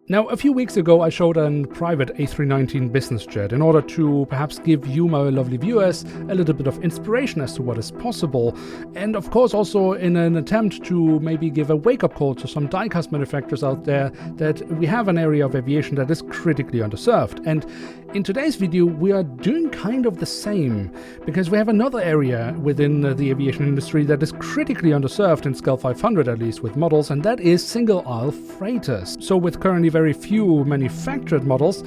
Now, a few weeks ago I showed a private A319 business jet in order to perhaps give you, my lovely viewers, a little bit of inspiration as to what is possible, and of course also in an attempt to maybe give a wake-up call to some die-cast manufacturers out there that we have an area of aviation that is critically underserved. And in today's video we are doing kind of the same, because we have another area within the aviation industry that is critically underserved in Scale 500 at least with models, and that is single-aisle freighters. So with currently very few manufactured models,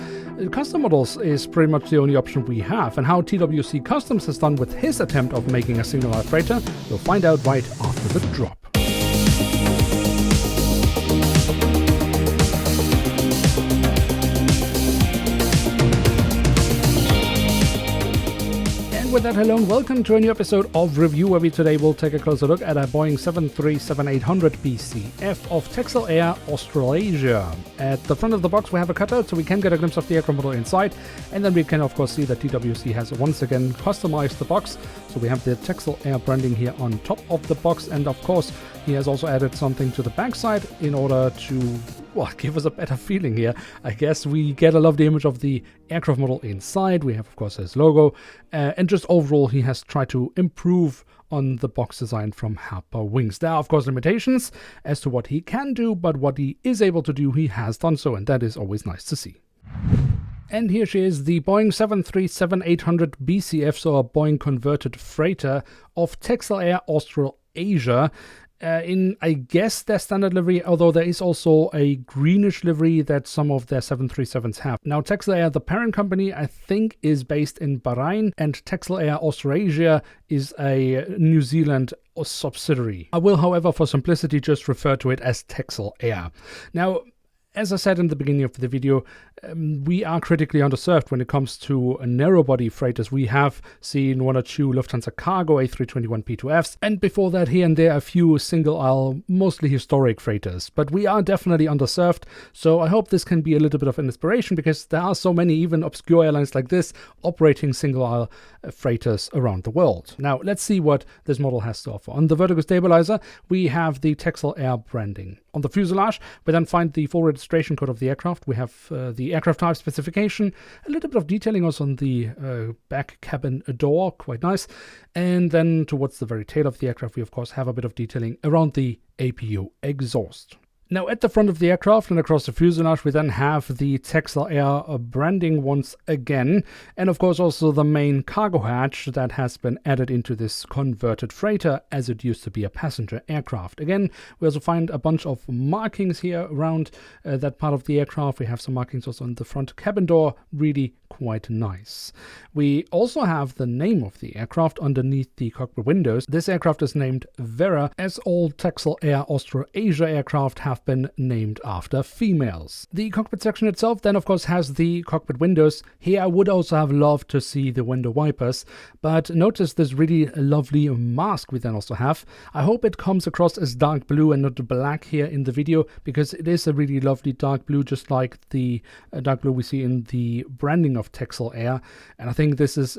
custom models is pretty much the only option we have. And how TWC Customs has done with his attempt of making a single-aisle freighter, we'll find out right after the drop. With that, hello and welcome to a new episode of Review, where we today will take a closer look at a Boeing 737-800BCF of Texel Air Australasia. At the front of the box we have a cutout so we can get a glimpse of the aircraft model inside, and then we can of course see that TWC has once again customized the box. So we have the Texel Air branding here on top of the box, and of course he has also added something to the backside in order to, well, give us a better feeling here. I guess we get a lovely image of the aircraft model inside. We have of course his logo, and just overall he has tried to improve on the box design from Herpa Wings. There are of course limitations as to what he can do, but what he is able to do, he has done so, and that is always nice to see. And here she is, the Boeing 737-800BCF, so a Boeing converted freighter of Texel Air Australasia. In, I guess, their standard livery, although there is also a greenish livery that some of their 737s have. Now, Texel Air, the parent company, I think is based in Bahrain, and Texel Air Australasia is a New Zealand subsidiary. I will, however, for simplicity, just refer to it as Texel Air. Now, as I said in the beginning of the video, we are critically underserved when it comes to narrow-body freighters. We have seen one or two Lufthansa Cargo A321 P2Fs, and before that here and there a few single-aisle, mostly historic freighters. But we are definitely underserved, so I hope this can be a little bit of an inspiration, because there are so many even obscure airlines like this operating single-aisle freighters around the world. Now let's see what this model has to offer. On the vertical stabilizer we have the Texel Air branding. On the fuselage we then find the full registration code of the aircraft. We have the aircraft type specification, a little bit of detailing also on the back cabin door, quite nice. And then towards the very tail of the aircraft we of course have a bit of detailing around the APU exhaust. Now at the front of the aircraft and across the fuselage we then have the Texel Air branding once again, and of course also the main cargo hatch that has been added into this converted freighter, as it used to be a passenger aircraft. Again, we also find a bunch of markings here around that part of the aircraft. We have some markings also on the front cabin door, really quite nice. We also have the name of the aircraft underneath the cockpit windows. This aircraft is named Vera, as all Texel Air Australasia aircraft have been named after females. The cockpit section itself then of course has the cockpit windows. Here I would also have loved to see the window wipers, but notice this really lovely mask we then also have. I hope it comes across as dark blue and not black here in the video, because it is a really lovely dark blue, just like the dark blue we see in the branding of Texel Air. And I think this is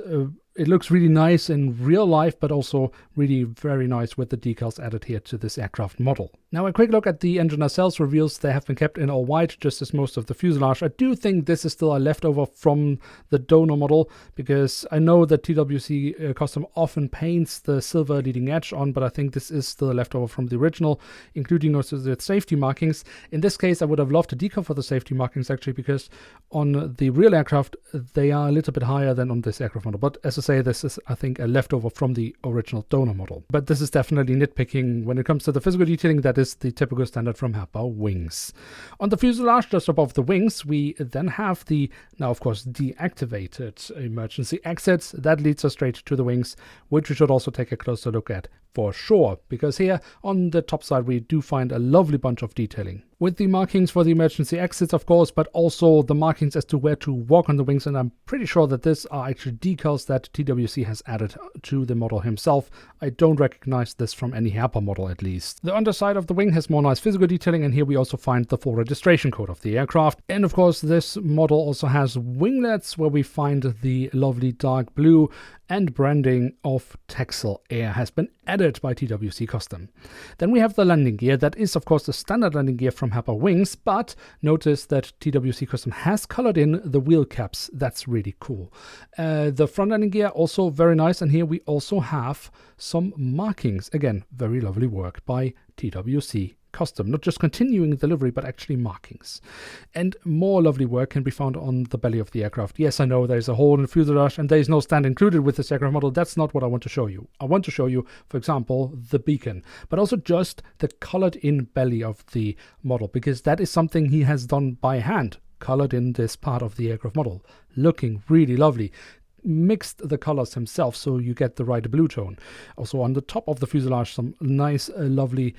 it looks really nice in real life, but also really very nice with the decals added here to this aircraft model. Now a quick look at the engine nacelles reveals they have been kept in all white, just as most of the fuselage. I do think this is still a leftover from the donor model, because I know that TWC Custom often paints the silver leading edge on, but I think this is still a leftover from the original, including also the safety markings. In this case I would have loved to decal for the safety markings actually, because on the real aircraft they are a little bit higher than on this aircraft model. But as I say, this is I think a leftover from the original donor model. But this is definitely nitpicking. When it comes to the physical detailing, that is the typical standard from Herpa Wings. On the fuselage, just above the wings, we then have the, now of course, deactivated emergency exits. That leads us straight to the wings, which we should also take a closer look at for sure, because here on the top side we do find a lovely bunch of detailing. with the markings for the emergency exits, of course, but also the markings as to where to walk on the wings. And I'm pretty sure that these are actually decals that TWC has added to the model himself. I don't recognize this from any Herpa model, at least. The underside of the wing has more nice physical detailing, and here we also find the full registration code of the aircraft. And of course, this model also has winglets where we find the lovely dark blue and branding of Texel Air has been added by TWC Customs. Then we have the landing gear. That is, of course, the standard landing gear from Herpa Wings, but notice that TWC Customs has colored in the wheel caps. That's really cool. The front landing gear also very nice, and here we also have some markings. Again, very lovely work by TWC Customs, not just continuing delivery, but actually markings. And more lovely work can be found on the belly of the aircraft. Yes, I know there's a hole in the fuselage and there is no stand included with this aircraft model. That's not what I want to show you. I want to show you, for example, the beacon, but also just the colored in belly of the model, because that is something he has done by hand, colored in this part of the aircraft model, looking really lovely. Mixed the colors himself so you get the right blue tone. Also on the top of the fuselage, some nice lovely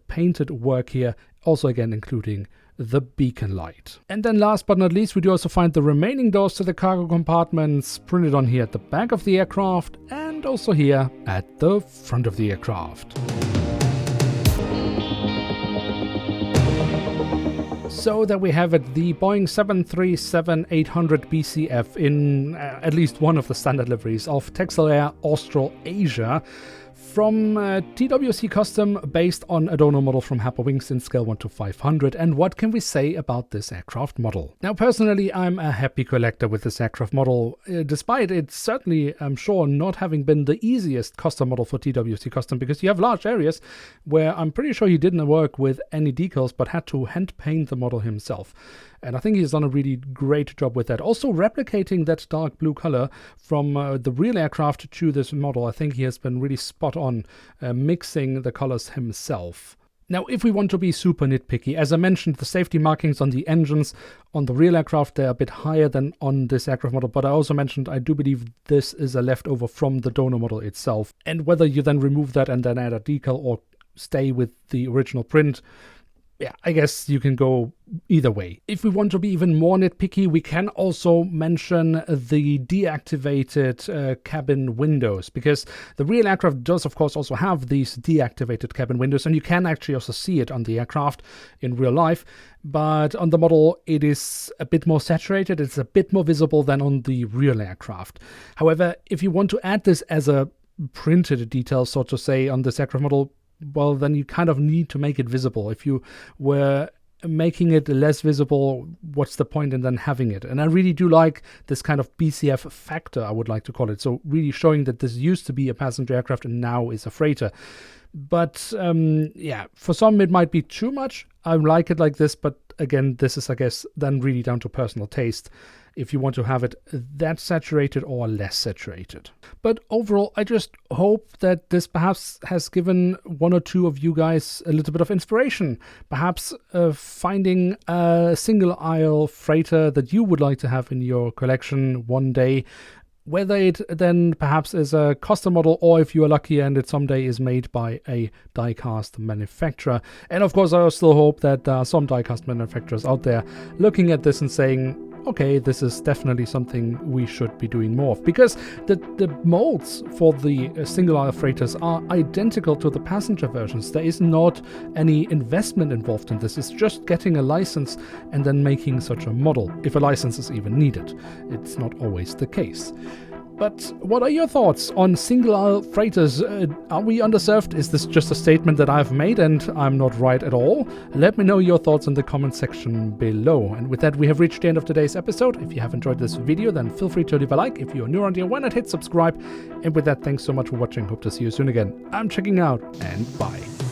painted work here, also again including the beacon light. And then last but not least, we do also find the remaining doors to the cargo compartments printed on here at the back of the aircraft and also here at the front of the aircraft. So there we have it, the Boeing 737-800BCF in at least one of the standard liveries of Texel Air Australasia from TWC Customs, based on a donor model from Herpa Wings in scale 1 to 500. And what can we say about this aircraft model? Now, personally, I'm a happy collector with this aircraft model, despite it certainly, I'm sure, not having been the easiest custom model for TWC Customs, because you have large areas where I'm pretty sure he didn't work with any decals, but had to hand paint the model himself. And I think he's done a really great job with that. Also replicating that dark blue color from the real aircraft to this model. I think he has been really spot on mixing the colors himself. Now, if we want to be super nitpicky, as I mentioned, the safety markings on the engines on the real aircraft, they're a bit higher than on this aircraft model. But I also mentioned, I do believe this is a leftover from the donor model itself. And whether you then remove that and then add a decal or stay with the original print, yeah, I guess you can go either way. If we want to be even more nitpicky, we can also mention the deactivated cabin windows, because the real aircraft does, of course, also have these deactivated cabin windows, and you can actually also see it on the aircraft in real life. But on the model, it is a bit more saturated. It's a bit more visible than on the real aircraft. However, if you want to add this as a printed detail, so to say, on this aircraft model, well, then you kind of need to make it visible. If you were making it less visible, what's the point in then having it? And I really do like this kind of BCF factor, I would like to call it. So really showing that this used to be a passenger aircraft and now is a freighter. But yeah, for some it might be too much. I like it like this, but again, this is, I guess, then really down to personal taste, if you want to have it that saturated or less saturated. But overall, I just hope that this perhaps has given one or two of you guys a little bit of inspiration. Perhaps finding a single aisle freighter that you would like to have in your collection one day, whether it then perhaps is a custom model, or if you are lucky and it someday is made by a die-cast manufacturer. And of course, I still hope that there are some die-cast manufacturers out there looking at this and saying, okay, this is definitely something we should be doing more of, because the molds for the single aisle freighters are identical to the passenger versions. There is not any investment involved in this. It's just getting a license and then making such a model, if a license is even needed. It's not always the case. But what are your thoughts on single-aisle freighters? Are we underserved? Is this just a statement that I've made and I'm not right at all? Let me know your thoughts in the comment section below. And with that, we have reached the end of today's episode. If you have enjoyed this video, then feel free to leave a like. If you're new around here, why not hit subscribe? And with that, thanks so much for watching. Hope to see you soon again. I'm checking out, and bye.